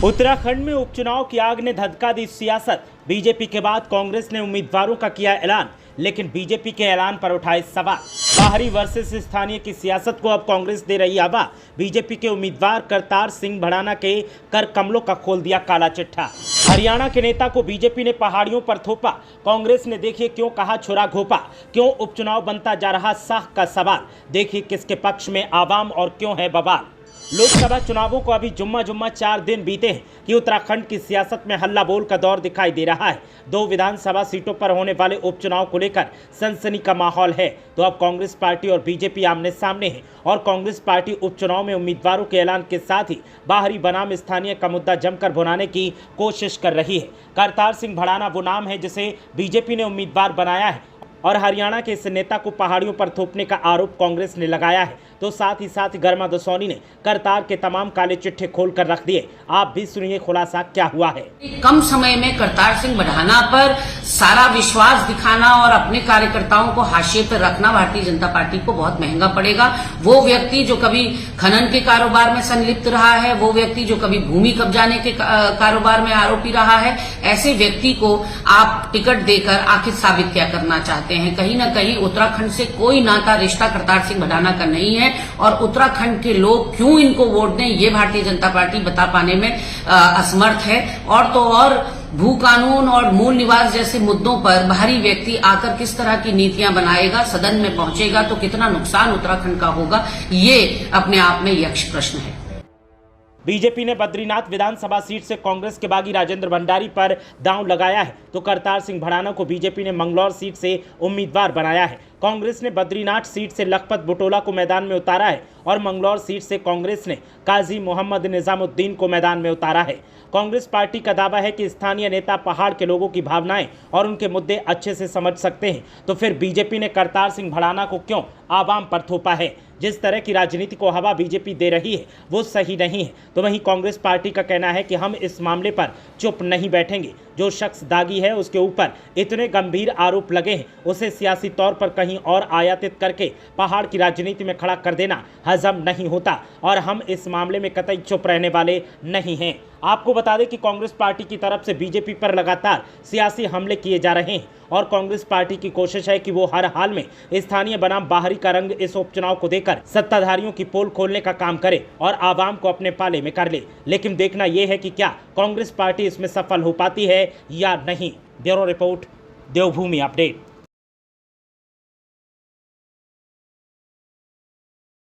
उत्तराखंड में उपचुनाव की आग ने धधका दी सियासत। बीजेपी के बाद कांग्रेस ने उम्मीदवारों का किया ऐलान, लेकिन बीजेपी के ऐलान पर उठाए सवाल। बाहरी वर्सेस स्थानीय की सियासत को अब कांग्रेस दे रही हवा। बीजेपी के उम्मीदवार करतार सिंह भड़ाना के कर कमलों का खोल दिया काला चिट्ठा। हरियाणा के नेता को बीजेपी ने पहाड़ियों पर थोपा। कांग्रेस ने देखिए क्यों कहा छुरा घोपा। क्यों उपचुनाव बनता जा रहा साख का सवाल। देखिए किसके पक्ष में आवाम और क्यों है बवाल। लोकसभा चुनावों को अभी जुम्मा 4 दिन बीते हैं कि उत्तराखंड की सियासत में हल्ला बोल का दौर दिखाई दे रहा है। 2 विधानसभा सीटों पर होने वाले उपचुनाव को लेकर सनसनी का माहौल है। तो अब कांग्रेस पार्टी और बीजेपी आमने सामने है और कांग्रेस पार्टी उपचुनाव में उम्मीदवारों के ऐलान के साथ ही बाहरी बनाम स्थानीय का मुद्दा जमकर भुनाने की कोशिश कर रही है। करतार सिंह भड़ाना वो नाम है जिसे बीजेपी ने उम्मीदवार बनाया है और हरियाणा के इस नेता को पहाड़ियों पर थोपने का आरोप कांग्रेस ने लगाया है। तो साथ ही गर्मा दसौनी ने करतार के तमाम काले चिट्ठे खोलकर रख दिए। आप भी सुनिए खुलासा क्या हुआ है। कम समय में करतार सिंह भड़ाना पर सारा विश्वास दिखाना और अपने कार्यकर्ताओं को हाशिए पर रखना भारतीय जनता पार्टी को बहुत महंगा पड़ेगा। वो व्यक्ति जो कभी खनन के कारोबार में संलिप्त रहा है, वो व्यक्ति जो कभी भूमि कब्जाने के कारोबार में आरोपी रहा है, ऐसे व्यक्ति को आप टिकट देकर आखिर साबित क्या करना चाहते हैं। कहीं ना कहीं उत्तराखंड से कोई नाता रिश्ता करतार सिंह भड़ाना का नहीं है और उत्तराखंड के लोग क्यों इनको वोट दें ये भारतीय जनता पार्टी बता पाने में असमर्थ है। और तो और भू कानून और मूल निवास जैसे मुद्दों पर बाहरी व्यक्ति आकर किस तरह की नीतियां बनाएगा, सदन में पहुंचेगा तो कितना नुकसान उत्तराखंड का होगा, ये अपने आप में यक्ष प्रश्न है। बीजेपी ने बद्रीनाथ विधानसभा सीट से कांग्रेस के बागी राजेंद्र भंडारी पर दांव लगाया है, तो करतार सिंह भड़ाना को बीजेपी ने मंगलौर सीट से उम्मीदवार बनाया है। कांग्रेस ने बद्रीनाथ सीट से लखपत बुटोला को मैदान में उतारा है और मंगलौर सीट से कांग्रेस ने काजी मोहम्मद निजामुद्दीन को मैदान में उतारा है। कांग्रेस पार्टी का दावा है कि स्थानीय नेता पहाड़ के लोगों की भावनाएं और उनके मुद्दे अच्छे से समझ सकते हैं, तो फिर बीजेपी ने करतार सिंह भड़ाना को क्यों आवाम पर थोपा है। जिस तरह की राजनीति को हवा बीजेपी दे रही है वो सही नहीं है। तो वहीं कांग्रेस पार्टी का कहना है कि हम इस मामले पर चुप नहीं बैठेंगे। जो शख्स दागी है उसके ऊपर इतने गंभीर आरोप लगे हैं, उसे सियासी तौर पर कहीं और आयातित करके पहाड़ की राजनीति में खड़ा कर देना हजम नहीं होता और हम इस मामले में कतई चुप रहने वाले नहीं हैं। आपको बता दें कि कांग्रेस पार्टी की तरफ से बीजेपी पर लगातार सियासी हमले किए जा रहे हैं और कांग्रेस पार्टी की कोशिश है कि वो हर हाल में स्थानीय बनाम बाहरी का रंग इस उपचुनाव को देकर सत्ताधारियों की पोल खोलने का काम करे और आवाम को अपने पाले में कर ले। लेकिन देखना यह है कि क्या कांग्रेस पार्टी इसमें सफल हो पाती है या नहीं। ब्यूरो रिपोर्ट, देवभूमि अपडेट।